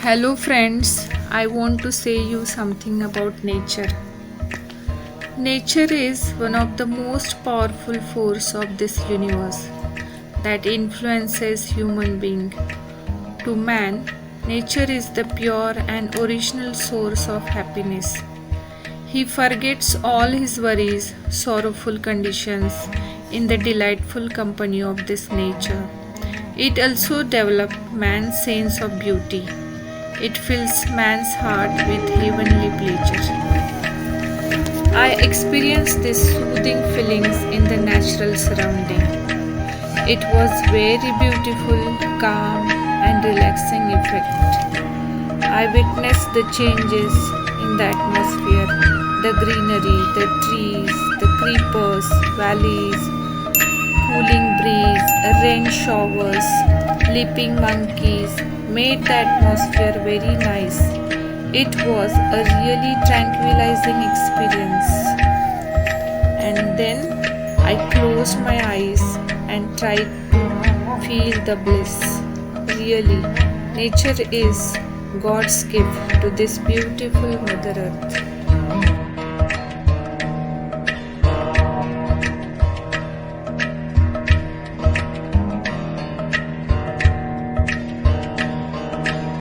Hello friends, I want to say you something about nature. Nature is one of the most powerful force of this universe that influences human being. To man, nature is the pure and original source of happiness. He forgets all his worries, sorrowful conditions in the delightful company of this nature. It also develops man's sense of beauty. It fills man's heart with heavenly pleasure. I experienced these soothing feelings in the natural surrounding. It was very beautiful, calm, and relaxing effect. I witnessed the changes in the atmosphere, the greenery, the trees, the creepers, valleys, cooling breeze, rain showers, leaping monkeys made the atmosphere very nice. It was a really tranquilizing experience. And then I closed my eyes and tried to feel the bliss. Really, nature is God's gift to this beautiful Mother Earth.